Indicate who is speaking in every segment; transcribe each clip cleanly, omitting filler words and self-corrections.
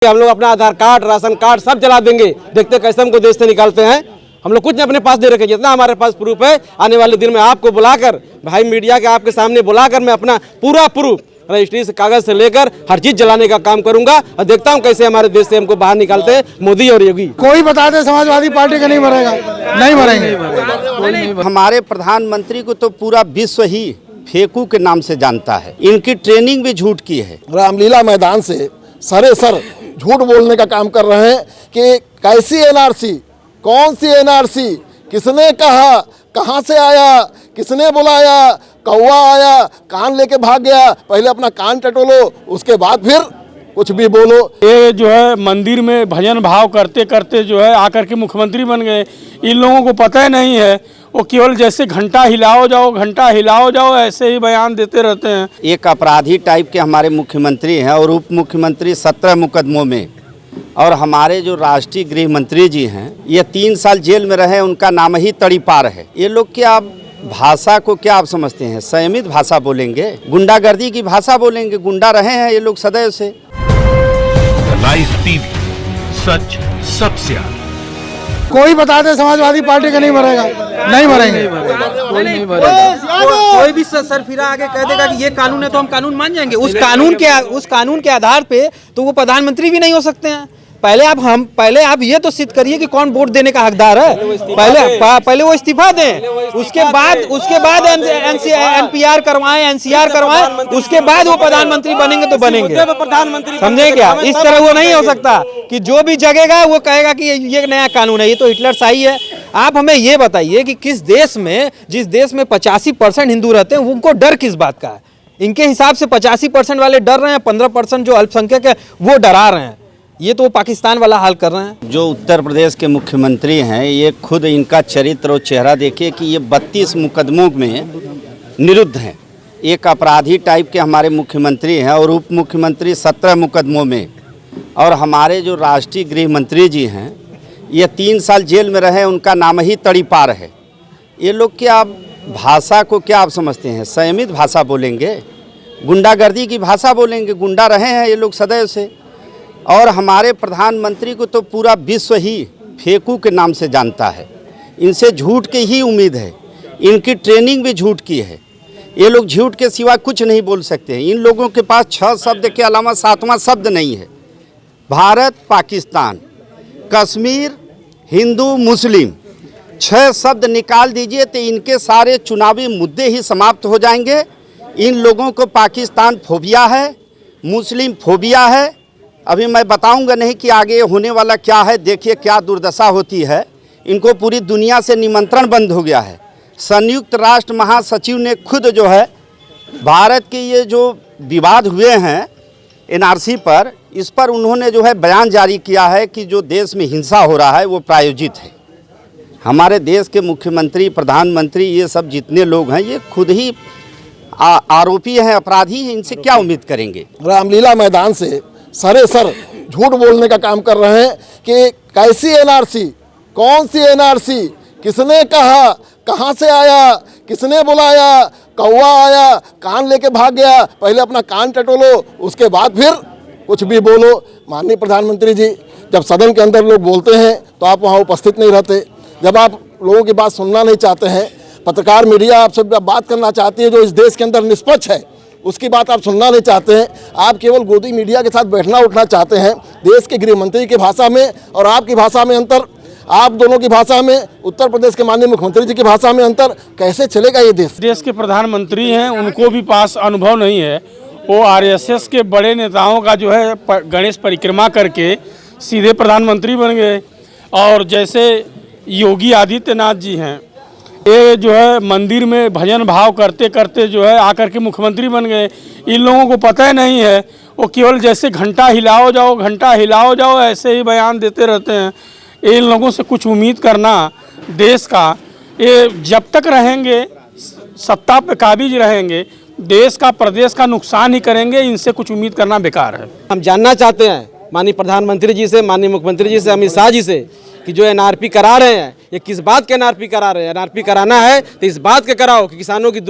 Speaker 1: हम लोग अपना आधार कार्ड, राशन कार्ड सब जला देंगे। देखते कैसे हमको देश से निकालते हैं। हम लोग कुछ नहीं अपने पास दे रखे, जितना हमारे पास प्रूफ है आने वाले दिन में आपको बुलाकर, भाई मीडिया के आपके सामने बुलाकर मैं अपना पूरा प्रूफ रजिस्ट्री से कागज से लेकर हर चीज जलाने का काम करूंगा और देखता हूं कैसे हमारे देश से हमको बाहर निकालते हैं मोदी और योगी।
Speaker 2: कोई बता दे समाजवादी पार्टी का नहीं मरेगा, नहीं मरेंगे।
Speaker 3: हमारे प्रधानमंत्री को तो पूरा विश्व ही फेकू के नाम से जानता है। इनकी ट्रेनिंग भी झूठ की है।
Speaker 2: रामलीला मैदान से सरे सर झूठ बोलने का काम कर रहे हैं कि कैसी एनआरसी, कौन सी एनआरसी, किसने कहा, कहां से आया, किसने बुलाया, कौवा आया, कान लेके भाग गया। पहले अपना कान टटोलो, उसके बाद फिर कुछ भी बोलो।
Speaker 4: ये जो है मंदिर में भजन भाव करते करते जो है आकर के मुख्यमंत्री बन गए। इन लोगों को पता ही नहीं है, वो केवल जैसे घंटा हिलाओ जाओ, घंटा हिलाओ जाओ, ऐसे ही बयान देते रहते हैं।
Speaker 3: एक अपराधी टाइप के हमारे मुख्यमंत्री हैं और उप मुख्यमंत्री 17 मुकदमों में, और हमारे जो राष्ट्रीय गृह मंत्री जी हैं ये 3 साल जेल में रहे, उनका नाम ही तड़ीपार है। ये लोग क्या भाषा को क्या आप समझते हैं? संयमित भाषा बोलेंगे, गुंडागर्दी की भाषा बोलेंगे। गुंडा रहे हैं ये लोग सदैव से।
Speaker 5: लाइव टीवी, सच सबसे आगे।
Speaker 2: कोई बता दे समाजवादी पार्टी का नहीं मरेगा, नहीं मरेंगे।
Speaker 6: कोई भी सर फिरा आगे कह देगा कि ये कानून है तो हम कानून मान जाएंगे। उस कानून के आधार पे तो वो प्रधानमंत्री भी नहीं हो सकते हैं। पहले आप ये तो सिद्ध करिए कि कौन वोट देने का हकदार है। पहले वो इस्तीफा दें, उसके बाद एनपीआर करवाएं, एनसीआर करवाएं, उसके बाद वो प्रधानमंत्री बनेंगे तो बनेंगे। समझे क्या? इस तरह वो नहीं हो सकता कि जो भी जगेगा वो कहेगा कि ये नया कानून है। ये तो हिटलर शाही है। आप हमें ये बताइए कि जिस देश में 85% हिंदू रहते हैं, उनको डर किस बात का है? इनके हिसाब से 85% वाले डर रहे हैं, 15% जो अल्पसंख्यक है वो डरा रहे हैं। ये तो पाकिस्तान वाला हाल कर रहे हैं।
Speaker 3: जो उत्तर प्रदेश के मुख्यमंत्री हैं, ये खुद इनका चरित्र और चेहरा देखिए कि ये 32 मुकदमों में निरुद्ध हैं। एक अपराधी टाइप के हमारे मुख्यमंत्री हैं और उप मुख्यमंत्री 17 मुकदमों में, और हमारे जो राष्ट्रीय गृह मंत्री जी हैं ये 3 साल जेल में रहे, उनका नाम ही तड़ीपार है। ये लोग क्या भाषा को क्या आप समझते हैं? संयमित भाषा बोलेंगे, गुंडागर्दी की भाषा बोलेंगे। गुंडा रहे हैं ये लोग सदैव से। और हमारे प्रधानमंत्री को तो पूरा विश्व ही फेकू के नाम से जानता है। इनसे झूठ की ही उम्मीद है। इनकी ट्रेनिंग भी झूठ की है। ये लोग झूठ के सिवा कुछ नहीं बोल सकते हैं। इन लोगों के पास 6 शब्द के अलावा 7वां शब्द नहीं है। भारत, पाकिस्तान, कश्मीर, हिंदू, मुस्लिम, 6 शब्द निकाल दीजिए तो इनके सारे चुनावी मुद्दे ही समाप्त हो जाएंगे। इन लोगों को पाकिस्तान फोबिया है, मुस्लिम फोबिया है। अभी मैं बताऊंगा नहीं कि आगे होने वाला क्या है। देखिए क्या दुर्दशा होती है। इनको पूरी दुनिया से निमंत्रण बंद हो गया है। संयुक्त राष्ट्र महासचिव ने खुद जो है भारत के ये जो विवाद हुए हैं एनआरसी पर, इस पर उन्होंने जो है बयान जारी किया है कि जो देश में हिंसा हो रहा है वो प्रायोजित है। हमारे देश के मुख्यमंत्री, प्रधानमंत्री, ये सब जितने लोग हैं ये खुद ही आरोपी हैं, अपराधी हैं। इनसे क्या उम्मीद करेंगे?
Speaker 2: रामलीला मैदान से सरे सर झूठ बोलने का काम कर रहे हैं कि कैसी एनआरसी, कौन सी एनआरसी, किसने कहा, कहां से आया, किसने बुलाया, कौवा आया, कान लेके भाग गया। पहले अपना कान टटोलो, उसके बाद फिर कुछ भी बोलो। माननीय प्रधानमंत्री जी, जब सदन के अंदर लोग बोलते हैं तो आप वहां उपस्थित नहीं रहते। जब आप लोगों की बात सुनना नहीं चाहते हैं, पत्रकार मीडिया आपसे बात करना चाहती है जो इस देश के अंदर निष्पक्ष है, उसकी बात आप सुनना नहीं चाहते हैं। आप केवल गोदी मीडिया के साथ बैठना उठना चाहते हैं। देश के गृह मंत्री की भाषा में और आपकी भाषा में अंतर, आप दोनों की भाषा में, उत्तर प्रदेश के माननीय मुख्यमंत्री जी की भाषा में अंतर, कैसे चलेगा ये देश?
Speaker 4: देश के प्रधानमंत्री हैं, उनको भी पास अनुभव नहीं है। वो आरएसएस के बड़े नेताओं का जो है गणेश परिक्रमा करके सीधे प्रधानमंत्री बन गए। और जैसे योगी आदित्यनाथ जी हैं, ये जो है मंदिर में भजन भाव करते करते जो है आकर के मुख्यमंत्री बन गए। इन लोगों को पता ही नहीं है, वो केवल जैसे घंटा हिलाओ जाओ, घंटा हिलाओ जाओ, ऐसे ही बयान देते रहते हैं। इन लोगों से कुछ उम्मीद करना देश का, ये जब तक रहेंगे सत्ता पे काबिज रहेंगे, देश का, प्रदेश का नुकसान ही करेंगे। इनसे कुछ उम्मीद करना बेकार है।
Speaker 1: हम जानना चाहते हैं माननीय प्रधानमंत्री जी से, माननीय मुख्यमंत्री जी से, अमित शाह जी से कि जो एनआरपी करा रहे हैं ये किस बात के एनआरपी करा रहे हैं। एनआरपी कराना है तो इस बात के कराओ कि किसानों की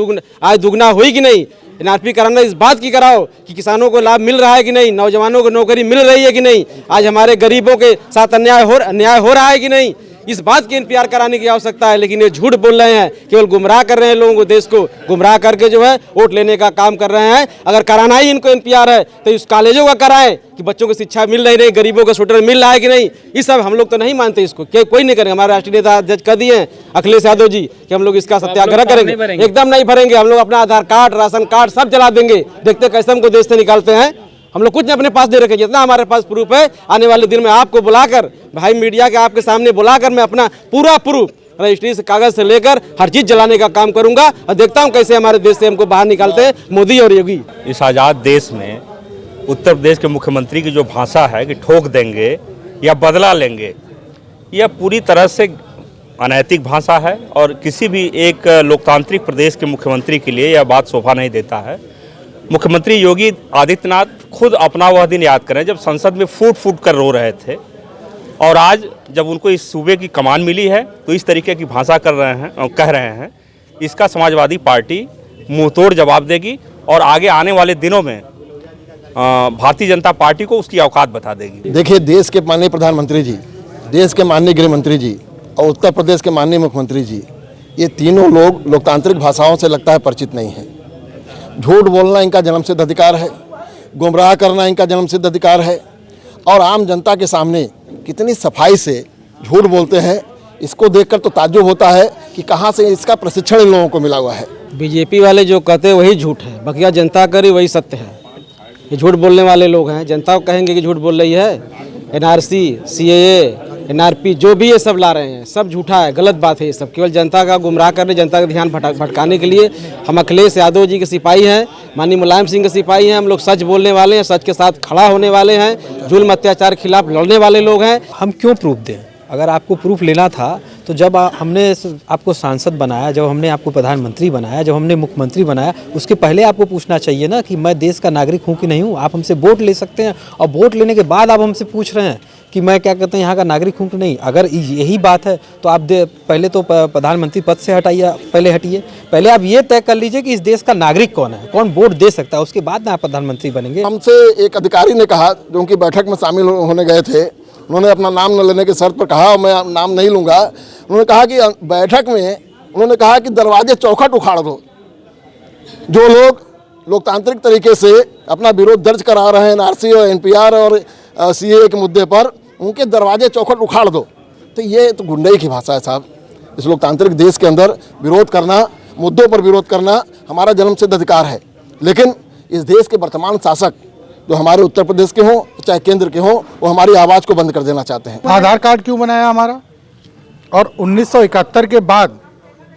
Speaker 1: आय दुगना हुई कि नहीं, एनआरपी कराना इस बात की कराओ कि किसानों को लाभ मिल रहा है कि नहीं, नौजवानों को नौकरी मिल रही है कि नहीं, आज हमारे गरीबों के साथ अन्याय हो रहा है कि नहीं, इस बात की एनपीआर कराने की आवश्यकता है। लेकिन ये झूठ बोल रहे हैं, केवल गुमराह कर रहे हैं लोगों को, देश को गुमराह करके जो है वोट लेने का काम कर रहे हैं। अगर कराना ही इनको एनपीआर है तो इस कॉलेजों का कराएं कि बच्चों को शिक्षा मिल रही नहीं, गरीबों को स्वेटर मिल रहा है कि नहीं। ये सब हम लोग तो नहीं मानते, इसको कोई नहीं करेंगे। हमारे राष्ट्रीय नेता अध्यक्ष कह दिए हैं अखिलेश यादव जी कि हम लोग इसका सत्याग्रह करेंगे, एकदम नहीं भरेंगे। हम लोग अपना आधार कार्ड, राशन कार्ड सब जला देंगे, देखते कैसे हमको देश से निकालते हैं। हम लोग कुछ नहीं अपने पास दे रखे, जितना हमारे पास प्रूफ है आने वाले दिन में आपको बुलाकर, भाई मीडिया के आपके सामने बुलाकर मैं अपना पूरा प्रूफ रजिस्ट्री से कागज से लेकर हर चीज जलाने का काम करूंगा और देखता हूं कैसे हमारे देश से हमको बाहर निकालते हैं मोदी और योगी।
Speaker 7: इस आज़ाद देश में उत्तर प्रदेश के मुख्यमंत्री की जो भाषा है कि ठोक देंगे या बदला लेंगे, यह पूरी तरह से अनैतिक भाषा है और किसी भी एक लोकतांत्रिक प्रदेश के मुख्यमंत्री के लिए यह बात शोभा नहीं देता है। मुख्यमंत्री योगी आदित्यनाथ खुद अपना वह दिन याद करें जब संसद में फूट फूट कर रो रहे थे, और आज जब उनको इस सूबे की कमान मिली है तो इस तरीके की भाषा कर रहे हैं और कह रहे हैं। इसका समाजवादी पार्टी मुंहतोड़ जवाब देगी और आगे आने वाले दिनों में भारतीय जनता पार्टी को उसकी औकात बता देगी।
Speaker 2: देखिए, देश के माननीय प्रधानमंत्री जी, देश के माननीय गृह मंत्री जी और उत्तर प्रदेश के माननीय मुख्यमंत्री जी, ये तीनों लोग लोकतांत्रिक भाषाओं से लगता है परिचित नहीं हैं। झूठ बोलना इनका जन्मसिद्ध अधिकार है, गुमराह करना इनका जन्मसिद्ध अधिकार है, और आम जनता के सामने कितनी सफाई से झूठ बोलते हैं, इसको देखकर तो ताज्जुब होता है कि कहाँ से इसका प्रशिक्षण इन लोगों को मिला हुआ है।
Speaker 1: बीजेपी वाले जो कहते हैं वही झूठ है, बकिया जनता करी वही सत्य है। ये झूठ बोलने वाले लोग हैं, जनता को कहेंगे कि झूठ बोल रही है। एनआरसी, सीएए, एनआरपी जो भी ये सब ला रहे हैं सब झूठा है, गलत बात है। ये सब केवल जनता का गुमराह करने, जनता का ध्यान भटकाने के लिए। हम अखिलेश यादव जी के सिपाही हैं, माननीय मुलायम सिंह के सिपाही हैं। हम लोग सच बोलने वाले हैं, सच के साथ खड़ा होने वाले हैं, जुल्म अत्याचार के खिलाफ लड़ने वाले लोग हैं।
Speaker 6: हम क्यों प्रूफ दें? अगर आपको प्रूफ लेना था तो जब हमने आपको सांसद बनाया, जब हमने आपको प्रधानमंत्री बनाया, जब हमने मुख्यमंत्री बनाया, उसके पहले आपको पूछना चाहिए ना कि मैं देश का नागरिक हूँ कि नहीं हूँ। आप हमसे वोट ले सकते हैं और वोट लेने के बाद आप हमसे पूछ रहे हैं कि मैं क्या कहते हैं यहाँ का नागरिक हूँ कि नहीं। अगर यही बात है तो आप पहले तो प्रधानमंत्री पद से हटाइए, पहले आप ये तय कर लीजिए कि इस देश का नागरिक कौन है, कौन वोट दे सकता है, उसके बाद ना आप प्रधानमंत्री बनेंगे।
Speaker 2: हमसे एक अधिकारी ने कहा जो उनकी बैठक में शामिल होने गए थे, उन्होंने अपना नाम न लेने की शर्त पर कहा, मैं नाम नहीं लूँगा। उन्होंने कहा कि बैठक में उन्होंने कहा कि दरवाजे चौखट उखाड़ दो। जो लोग लोकतांत्रिक तरीके से अपना विरोध दर्ज करा रहे हैं एनआरसी और एनपीआर और सीएए के मुद्दे पर, उनके दरवाजे चौखट उखाड़ दो। तो ये तो गुंडई की भाषा है साहब। इस लोकतांत्रिक देश के अंदर विरोध करना, मुद्दों पर विरोध करना हमारा जन्मसिद्ध अधिकार है। लेकिन इस देश के वर्तमान शासक जो हमारे उत्तर प्रदेश के हों चाहे केंद्र के हों, वो हमारी आवाज़ को बंद कर देना चाहते हैं।
Speaker 8: आधार कार्ड क्यों बनाया हमारा? और 1971 के बाद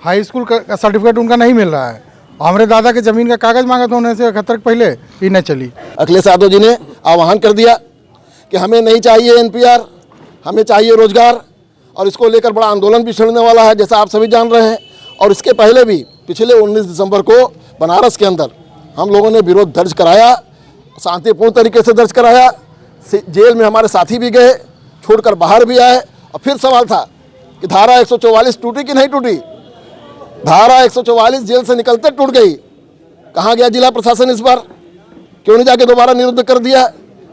Speaker 8: हाई स्कूल का सर्टिफिकेट उनका नहीं मिल रहा है। हमारे दादा के ज़मीन का कागज़ मांगा था 1971 के पहले, ही न चली।
Speaker 2: अखिलेश यादव जी ने आह्वान कर दिया कि हमें नहीं चाहिए एनपीआर, हमें चाहिए रोजगार, और इसको लेकर बड़ा आंदोलन भी छिड़ने वाला है, जैसा आप सभी जान रहे हैं। और इसके पहले भी पिछले 19 दिसंबर को बनारस के अंदर हम लोगों ने विरोध दर्ज कराया, शांतिपूर्ण तरीके से दर्ज कराया। जेल में हमारे साथी भी गए, छोड़कर बाहर भी आए, और फिर सवाल था कि धारा 144 टूटी कि नहीं टूटी। धारा 144 जेल से निकलते टूट गई। कहाँ गया जिला प्रशासन इस बार? क्यों नहीं जाके दोबारा निरुद्ध कर दिया?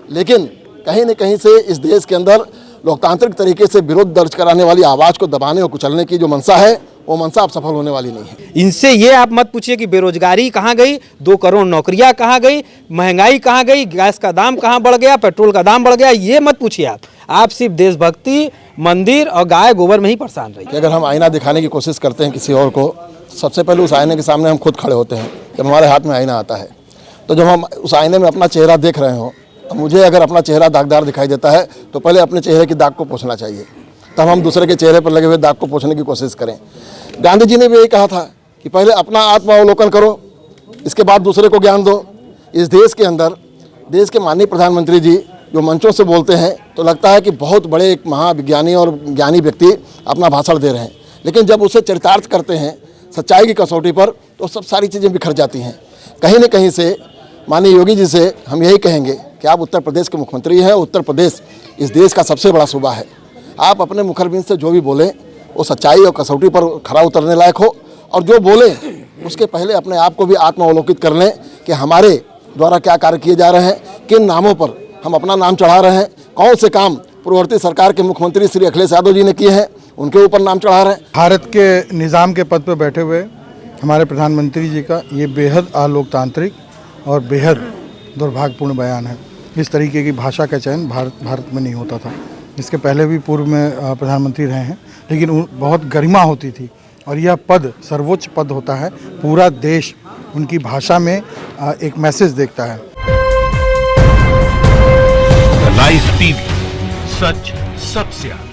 Speaker 2: लेकिन कहीं न कहीं से इस देश के अंदर लोकतांत्रिक तरीके से विरोध दर्ज कराने वाली आवाज़ को दबाने और कुचलने की जो मंशा है, वो मंशा अब सफल होने वाली नहीं है।
Speaker 6: इनसे ये आप मत पूछिए कि बेरोजगारी कहाँ गई, 2 करोड़ नौकरियाँ कहाँ गई, महंगाई कहाँ गई, गैस का दाम कहाँ बढ़ गया, पेट्रोल का दाम बढ़ गया, ये मत पूछिए आप सिर्फ देशभक्ति, मंदिर और गाय गोबर में ही परेशान रहिए।
Speaker 2: अगर हम आईना दिखाने की कोशिश करते हैं किसी और को, सबसे पहले उस आईने के सामने हम खुद खड़े होते हैं। जब हमारे हाथ में आईना आता है तो जब हम उस आईने में अपना चेहरा देख रहे हो, मुझे अगर अपना चेहरा दागदार दिखाई देता है तो पहले अपने चेहरे की दाग को पोंछना चाहिए, तब हम दूसरे के चेहरे पर लगे हुए दाग को पोंछने की कोशिश करें। गांधी जी ने भी यही कहा था कि पहले अपना आत्मावलोकन करो, इसके बाद दूसरे को ज्ञान दो। इस देश के अंदर देश के माननीय प्रधानमंत्री जी जो मंचों से बोलते हैं तो लगता है कि बहुत बड़े एक महाविज्ञानी और ज्ञानी व्यक्ति अपना भाषण दे रहे हैं, लेकिन जब उसे चरितार्थ करते हैं सच्चाई की कसौटी पर तो सब सारी चीज़ें बिखर जाती हैं। कहीं न कहीं से माननीय योगी जी से हम यही कहेंगे कि आप उत्तर प्रदेश के मुख्यमंत्री हैं, उत्तर प्रदेश इस देश का सबसे बड़ा सूबा है। आप अपने मुखरबिंद से जो भी बोलें वो सच्चाई और कसौटी पर खरा उतरने लायक हो, और जो बोलें उसके पहले अपने आप को भी आत्मावलोकित कर लें कि हमारे द्वारा क्या कार्य किए जा रहे हैं, किन नामों पर हम अपना नाम चढ़ा रहे हैं, कौन से काम पूर्ववर्ती सरकार के मुख्यमंत्री श्री अखिलेश यादव जी ने किए हैं, उनके ऊपर नाम चढ़ा रहे हैं।
Speaker 8: भारत के निज़ाम के पद पर बैठे हुए हमारे प्रधानमंत्री जी का ये बेहद अलोकतांत्रिक और बेहद दुर्भाग्यपूर्ण बयान है। इस तरीके की भाषा का चयन भारत में नहीं होता था। इसके पहले भी पूर्व में प्रधानमंत्री रहे हैं, लेकिन बहुत गरिमा होती थी और यह पद सर्वोच्च पद होता है। पूरा देश उनकी भाषा में एक मैसेज देखता है।
Speaker 5: लाइव टीवी, सच सबसे आगे।